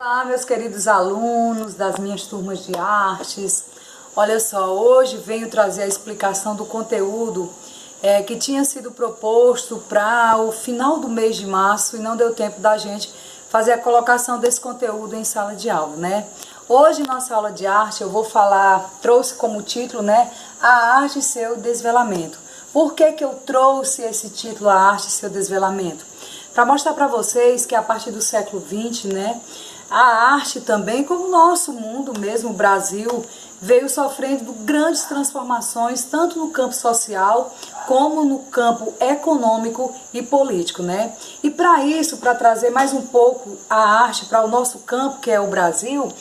Olá, meus queridos alunos das minhas turmas de artes. Olha só, hoje venho trazer a explicação do conteúdo que tinha sido proposto para o final do mês de março e não deu tempo da gente fazer a colocação desse conteúdo em sala de aula, né? Hoje, nossa aula de arte, eu vou falar, trouxe como título, né, a arte e seu desvelamento. Por que que eu trouxe esse título, a arte e seu desvelamento? Para mostrar para vocês que a partir do século XX, né, a arte também, como o nosso mundo mesmo, o Brasil, veio sofrendo grandes transformações, tanto no campo social, como no campo econômico e político, né? E para isso, para trazer mais um pouco a arte para o nosso campo, que é o Brasil,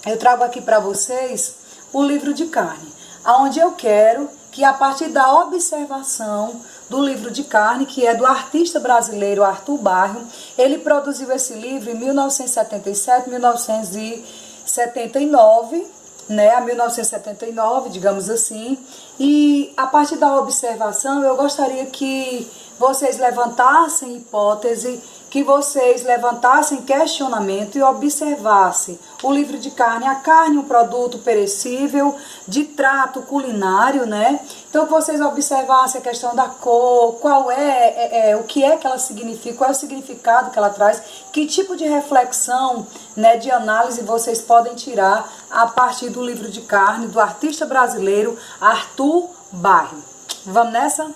eu trago aqui para vocês o livro de Carne, onde eu quero que a partir da observação do livro de Carne, que é do artista brasileiro Arthur Bario, ele produziu esse livro em 1977, 1979, né, a 1979, digamos assim, e a partir da observação eu gostaria que vocês levantassem hipótese, que vocês levantassem questionamento e observassem o livro de Carne. A carne é um produto perecível, de trato culinário, né? Então, que vocês observassem a questão da cor, qual o que é que ela significa, qual é o significado que ela traz, que tipo de reflexão, né, de análise vocês podem tirar a partir do livro de Carne, do artista brasileiro Arthur Bario. Vamos nessa?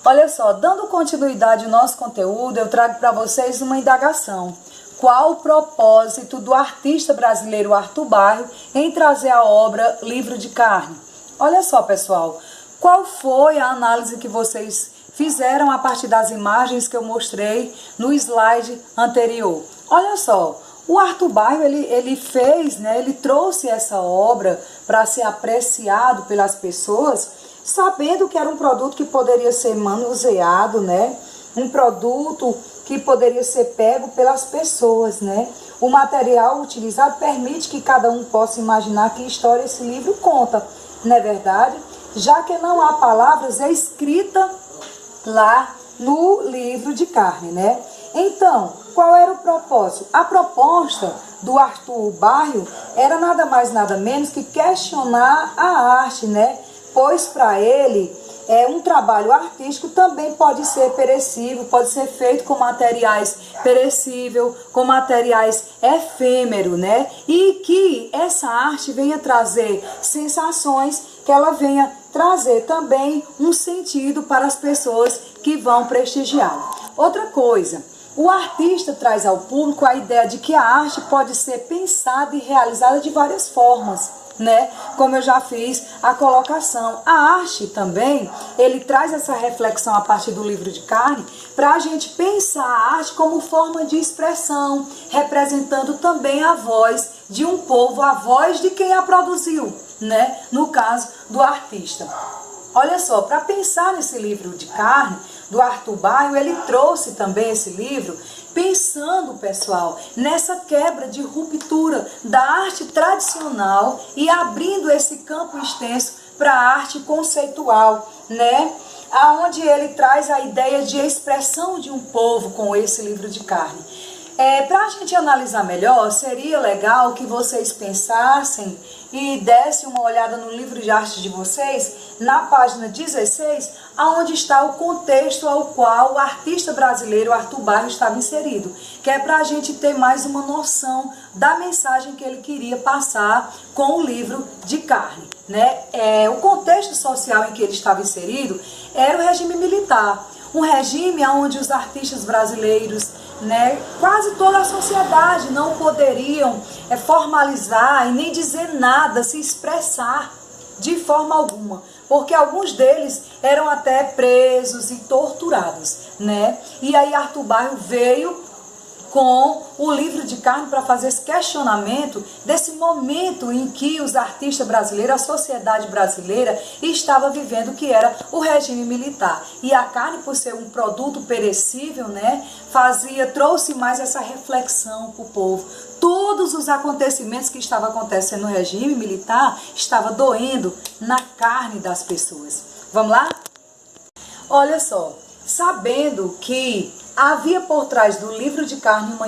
Olha só, dando continuidade ao nosso conteúdo, eu trago para vocês uma indagação. Qual o propósito do artista brasileiro Arthur Bario em trazer a obra Livro de Carne? Olha só, pessoal, qual foi a análise que vocês fizeram a partir das imagens que eu mostrei no slide anterior? Olha só, o Arthur Bario, ele fez, né, ele trouxe essa obra para ser apreciado pelas pessoas, sabendo que era um produto que poderia ser manuseado, né? Um produto que poderia ser pego pelas pessoas, né? O material utilizado permite que cada um possa imaginar que história esse livro conta, não é verdade? Já que não há palavras escritas lá no livro de Carne, né? Então, qual era o propósito? A proposta do Arthur Bario era nada mais, nada menos que questionar a arte, né? Pois para ele, um trabalho artístico também pode ser perecível, pode ser feito com materiais perecíveis, com materiais efêmeros, né? E que essa arte venha trazer sensações, que ela venha trazer também um sentido para as pessoas que vão prestigiar. Outra coisa, o artista traz ao público a ideia de que a arte pode ser pensada e realizada de várias formas, né? Como eu já fiz a colocação. A arte também, ele traz essa reflexão a partir do livro de Carne, para a gente pensar a arte como forma de expressão, representando também a voz de um povo, a voz de quem a produziu, né? No caso do artista. Olha só, para pensar nesse livro de Carne, do Arthur Bario, ele trouxe também esse livro pensando, pessoal, nessa quebra de ruptura da arte tradicional e abrindo esse campo extenso para a arte conceitual, né? Aonde ele traz a ideia de expressão de um povo com esse livro de Carne. Para a gente analisar melhor, seria legal que vocês pensassem e dessem uma olhada no livro de arte de vocês, na página 16, aonde está o contexto ao qual o artista brasileiro Arthur Bario estava inserido, que é para a gente ter mais uma noção da mensagem que ele queria passar com o livro de Carne, né? O contexto social em que ele estava inserido era o regime militar, um regime onde os artistas brasileiros, né, quase toda a sociedade não poderiam formalizar e nem dizer nada, se expressar de forma alguma, porque alguns deles eram até presos e torturados, né? E aí Arthur Bario veio com o livro de Carne para fazer esse questionamento desse momento em que os artistas brasileiros, a sociedade brasileira estava vivendo, que era o regime militar. E a carne, por ser um produto perecível, né, trouxe mais essa reflexão para o povo. Todos os acontecimentos que estavam acontecendo no regime militar estavam doendo na carne das pessoas. Vamos lá? Olha só, sabendo que havia por trás do livro de Carne uma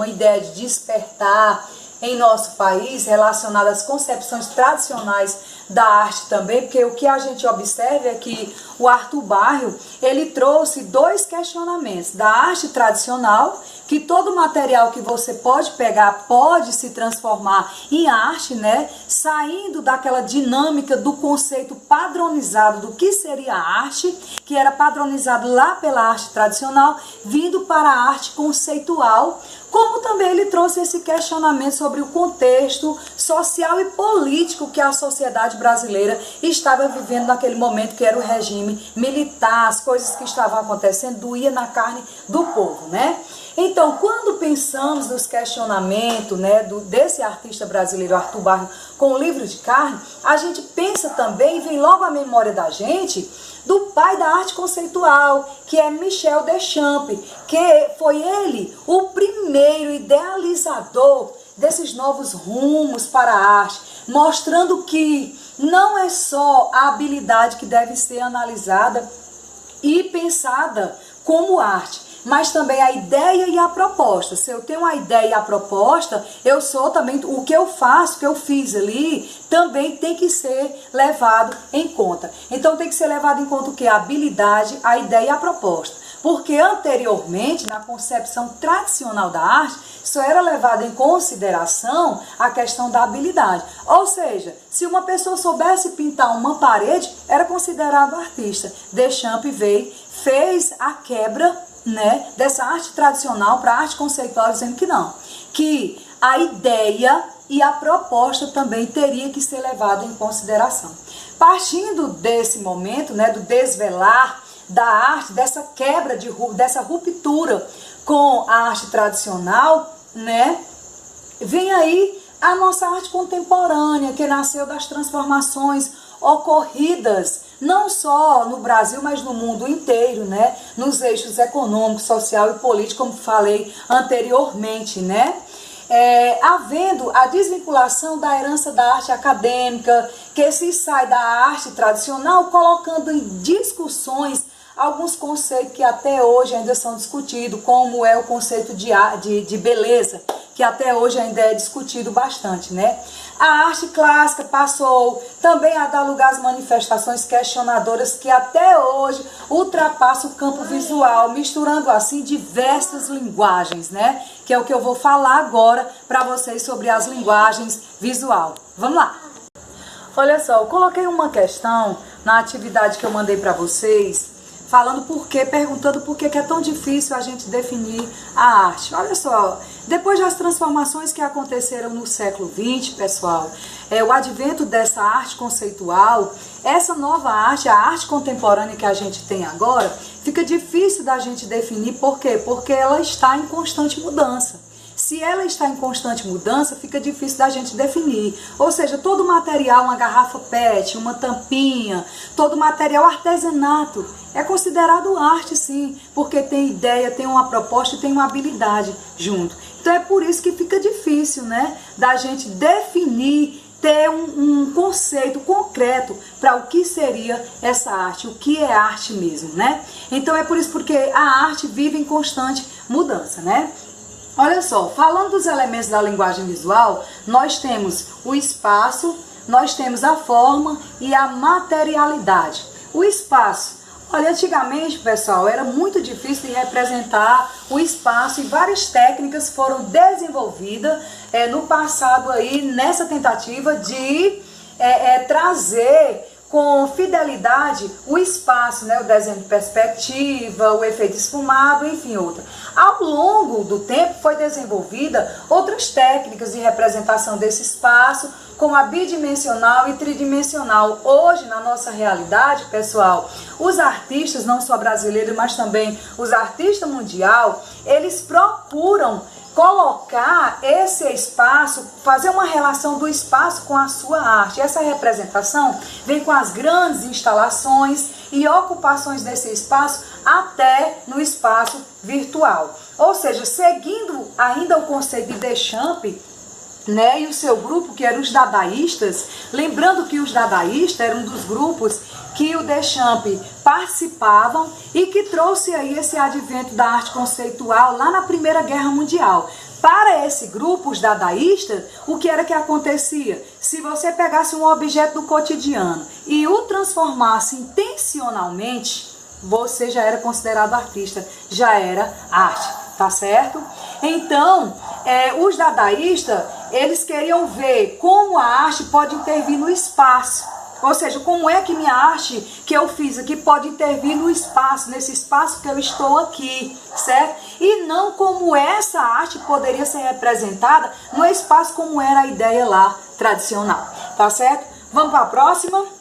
ideia de despertar em nosso país relacionada às concepções tradicionais da arte também, porque o que a gente observa é que o Arthur Barrio, ele trouxe dois questionamentos: da arte tradicional, que todo material que você pode pegar pode se transformar em arte, né? Saindo daquela dinâmica do conceito padronizado do que seria a arte, que era padronizado lá pela arte tradicional, vindo para a arte conceitual, como também ele trouxe esse questionamento sobre o contexto social e político que a sociedade brasileira estava vivendo naquele momento, que era o regime militar, as coisas que estavam acontecendo, doía na carne do povo, né? Então, quando pensamos nos questionamentos, né, desse artista brasileiro, Arthur Barrio, com o livro de Carne, a gente pensa também, vem logo à memória da gente, do pai da arte conceitual, que é Michel Deschamps, que foi ele o primeiro idealizador desses novos rumos para a arte, mostrando que não é só a habilidade que deve ser analisada e pensada como arte, mas também a ideia e a proposta. Se eu tenho a ideia e a proposta, eu sou também, o que eu faço, o que eu fiz ali, também tem que ser levado em conta. Então tem que ser levado em conta o que? A habilidade, a ideia e a proposta. Porque anteriormente, na concepção tradicional da arte, só era levado em consideração a questão da habilidade. Ou seja, se uma pessoa soubesse pintar uma parede, era considerado artista. Deschamps veio, fez a quebra, né, dessa arte tradicional para a arte conceitual, dizendo que não, que a ideia e a proposta também teria que ser levada em consideração. Partindo desse momento, né, do desvelar da arte, dessa quebra, dessa ruptura com a arte tradicional, né, vem aí a nossa arte contemporânea, que nasceu das transformações ocorridas não só no Brasil, mas no mundo inteiro, né? Nos eixos econômico, social e político, como falei anteriormente, né? Havendo a desvinculação da herança da arte acadêmica, que se sai da arte tradicional, colocando em discussões alguns conceitos que até hoje ainda são discutidos, como é o conceito de beleza, que até hoje ainda é discutido bastante, né? A arte clássica passou também a dar lugar às manifestações questionadoras que até hoje ultrapassam o campo visual, misturando assim diversas linguagens, né? Que é o que eu vou falar agora para vocês sobre as linguagens visual. Vamos lá! Olha só, eu coloquei uma questão na atividade que eu mandei para vocês, falando perguntando por que é tão difícil a gente definir a arte. Olha só, depois das transformações que aconteceram no século XX, pessoal, o advento dessa arte conceitual, essa nova arte, a arte contemporânea que a gente tem agora, fica difícil da gente definir. Por quê? Porque ela está em constante mudança. Se ela está em constante mudança, fica difícil da gente definir. Ou seja, todo material, uma garrafa PET, uma tampinha, todo material artesanato é considerado arte, sim, porque tem ideia, tem uma proposta e tem uma habilidade junto. Então é por isso que fica difícil, né, da gente definir, ter um conceito concreto para o que seria essa arte, o que é arte mesmo, né? Então é por isso porque a arte vive em constante mudança, né? Olha só, falando dos elementos da linguagem visual, nós temos o espaço, nós temos a forma e a materialidade. O espaço, olha, antigamente, pessoal, era muito difícil de representar o espaço e várias técnicas foram desenvolvidas no passado aí, nessa tentativa de trazer com fidelidade o espaço, né? O desenho de perspectiva, o efeito esfumado, enfim, outra. Ao longo do tempo foi desenvolvida outras técnicas de representação desse espaço, como a bidimensional e tridimensional. Hoje, na nossa realidade, pessoal, os artistas, não só brasileiros, mas também os artistas mundial, eles procuram colocar esse espaço, fazer uma relação do espaço com a sua arte. Essa representação vem com as grandes instalações e ocupações desse espaço até no espaço virtual. Ou seja, seguindo ainda o conceito de Deschamps, né, e o seu grupo, que eram os dadaístas, lembrando que os dadaístas eram um dos grupos que o Deschamps participavam e que trouxe aí esse advento da arte conceitual lá na Primeira Guerra Mundial. Para esse grupo, os dadaístas, o que era que acontecia? Se você pegasse um objeto do cotidiano e o transformasse intencionalmente, você já era considerado artista, já era arte, tá certo? Então, os dadaístas, eles queriam ver como a arte pode intervir no espaço. Ou seja, como é que minha arte que eu fiz aqui pode intervir no espaço, nesse espaço que eu estou aqui, certo? E não como essa arte poderia ser representada no espaço como era a ideia lá tradicional, tá certo? Vamos para a próxima?